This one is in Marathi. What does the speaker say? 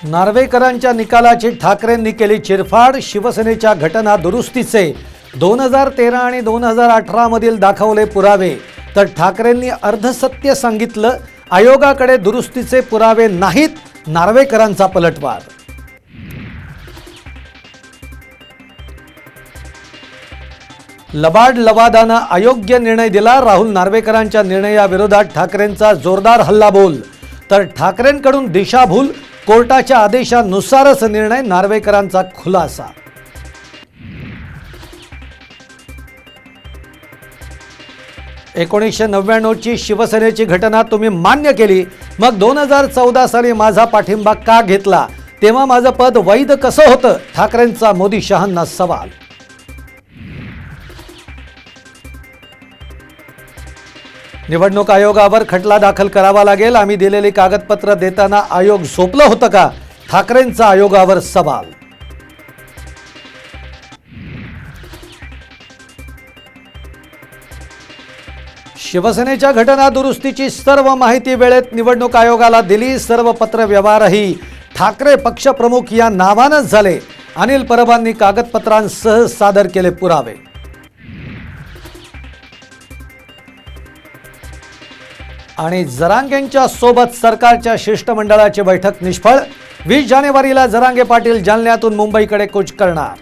नार्वेकरांच्या निकालाची ठाकरेंनी केली चिरफाड। शिवसेनेच्या घटना दुरुस्तीचे 2013 आणि 2018 मधील दाखवले पुरावे, तर ठाकरेंनी अर्धसत्य सांगितलं। आयोगाकडे दुरुस्तीचे पुरावे नाहीत, नार्वेकरांचा पलटवार। लबाड लवादानं अयोग्य निर्णय दिला। राहुल नार्वेकरांच्या निर्णयाविरोधात ठाकरेंचा जोरदार हल्लाबोल, तर ठाकरेंकडून दिशाभूल। कोर्टाच्या आदेशानुसारच निर्णय, नार्वेकरांचा खुलासा। एकोणीसशे 99 ची शिवसेनेची घटना तुम्ही मान्य केली, मग 2014 साली माझा पाठिंबा का घेतला? तेव्हा माझं पद वैध कसं होतं? ठाकरेंचा मोदी शहांना सवाल। निवडणूक आयोगावर खटला दाखल करावा लागेल। आम्ही दिलेली कागदपत्र देताना आयोग झोपलं होतं का? ठाकरेंचा आयोगावर सवाल। शिवसेनेच्या घटना दुरुस्तीची सर्व माहिती वेळेत निवडणूक आयोगाला दिली। सर्व पत्र व्यवहारही ठाकरे पक्षप्रमुख या नावानंच झाले। अनिल परबांनी कागदपत्रांसह सादर केले पुरावे। आणि जरांगेंच्या सोबत सरकारच्या शिष्टमंडळाची बैठक निष्फळ। 20 जानेवारीला जरांगे पाटील जालन्यातून मुंबईकडे कूच करणार।